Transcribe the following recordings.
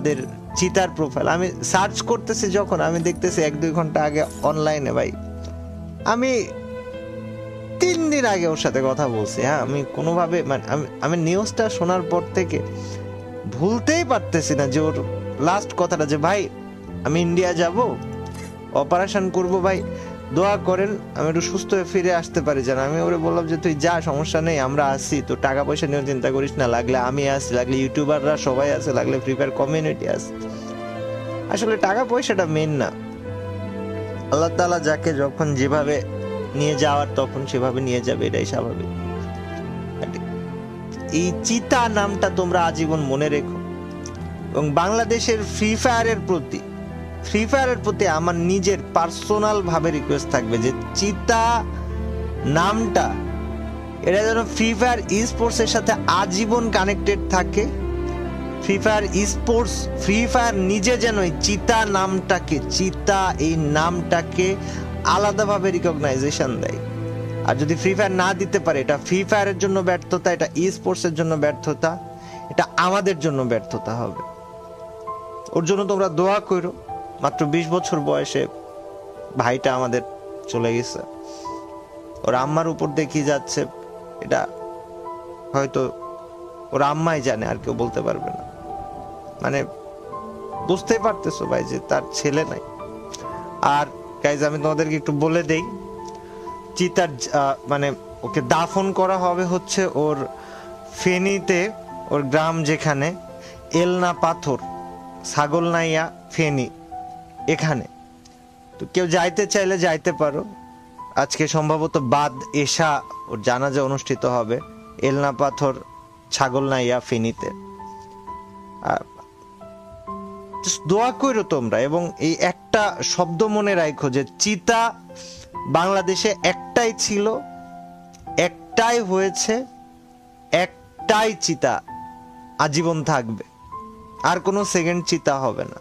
আমাদের চিতার প্রোফাইল আমি সার্চ করতেছি, যখন আমি দেখতেছি 1-2 ঘন্টা আগে অনলাইনে। ভাই আমি 3 দিন আগে ওর সাথে কথা বলছি। হ্যাঁ, আমি কোনোভাবে মানে আমি নিউজটা শোনার পর থেকে ভুলতেই পারতেছি না যে ওর লাস্ট কথাটা যে ভাই আমি ইন্ডিয়া যাব, অপারেশন করব, ভাই দোয়া করেন আমি একটু সুস্থ হয়ে ফিরে আসতে পারি। জান আমি ওরে বললাম যে তুই যা, সমস্যা নেই, আমরা আসি, তো টাকা পয়সা নিয়েও চিন্তা করিস না, লাগলে আমি আসি, লাগলে ইউটিউবাররা সবাই আছে, লাগলে ফ্রি ফায়ার কমিউনিটি আছে। আসলে টাকা পয়সাটা মেন না, আল্লাহ তাআলা যাকে যখন যেভাবে নিয়ে যাওয়ার তখন সেভাবে নিয়ে যাবে, এটাই স্বাভাবিক। এই চিতা নামটা তোমরা আজীবন মনে রেখো। এবং বাংলাদেশের ফ্রি ফায়ারের প্রতি আমার নিজের পার্সোনাল ভাবে রিকোয়েস্ট থাকবে যে চিতা নামটা এটা যেন ফ্রি ফায়ার ই স্পোর্টস এর সাথে আজীবন কানেক্টেড থাকে। ফ্রি ফায়ার নিজে যেন এই চিতা এই নামটাকে আলাদাভাবে রিকগনাইজেশন দেয়। আর যদি ফ্রি ফায়ার না দিতে পারে, এটা ফ্রি ফায়ারের জন্য ব্যর্থতা, এটা ই স্পোর্টস এর জন্য ব্যর্থতা, এটা আমাদের জন্য ব্যর্থতা হবে। ওর জন্য তোমরা দোয়া করো। মাত্র 20 বছর বয়সে ভাইটা আমাদের চলে গেছে। ওর আম্মার উপর দেখি যাচ্ছে, এটা হয়তো ওর আম্মাই জানে, আর কেউ বলতে পারবে না। মানে বুঝতেই পারতেছো ভাই যে তার ছেলে নাই। আর গাইজ আমি তোমাদেরকে একটু বলে দেই, চিতার মানে ওকে দাফন করা হবে হচ্ছে ওর ফেনীতে, ওর গ্রাম যেখানে এলনা পাথর, ছাগলনাইয়া, ফেনী, এখানে। তো কেউ যাইতে চাইলে যাইতে পারো। আজকে সম্ভবত বাদ এশা ওর জানাজা অনুষ্ঠিত হবে এলনা পাথর, ছাগলনাইয়া, ফেনীতে। দোয়া করো তোমরা, এবং এই একটা শব্দ মনে রাখো যে চিতা বাংলাদেশে একটাই ছিল, একটাই হয়েছে, একটাই চিতা আজীবন থাকবে, আর কোনো সেকেন্ড চিতা হবে না।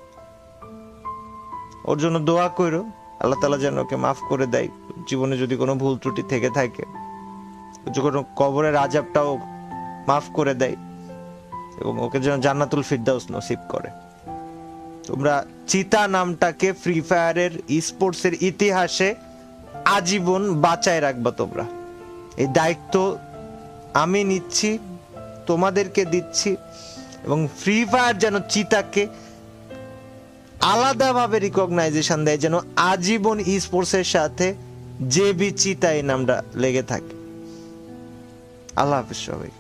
ওর জন্য দোয়া করো, আল্লাহ তাআলা যেন ওকে মাফ করে দেয়, জীবনে যদি কোনো ভুল ত্রুটি থেকে থাকে, কোনো কবরের আযাবটাও মাফ করে দেয়, এবং ওকে যেন জান্নাতুল ফিরদাউস নসিব করে। তোমরা চিতা নামটাকে ফ্রি ফায়ারের স্পোর্টস এর ইতিহাসে আজীবন বাঁচায় রাখবা। তোমরা এই দায়িত্ব আমি নিচ্ছি, তোমাদেরকে দিচ্ছি, এবং ফ্রি ফায়ার যেন চিতাকে আলাদাভাবে রিকগনাইজেশন দেয়, যেন আজীবন ই স্পোর্টস এর সাথে জেবি চিতা এই নামটা লেগে থাকে। আল্লাহ হাফেজ সবাই।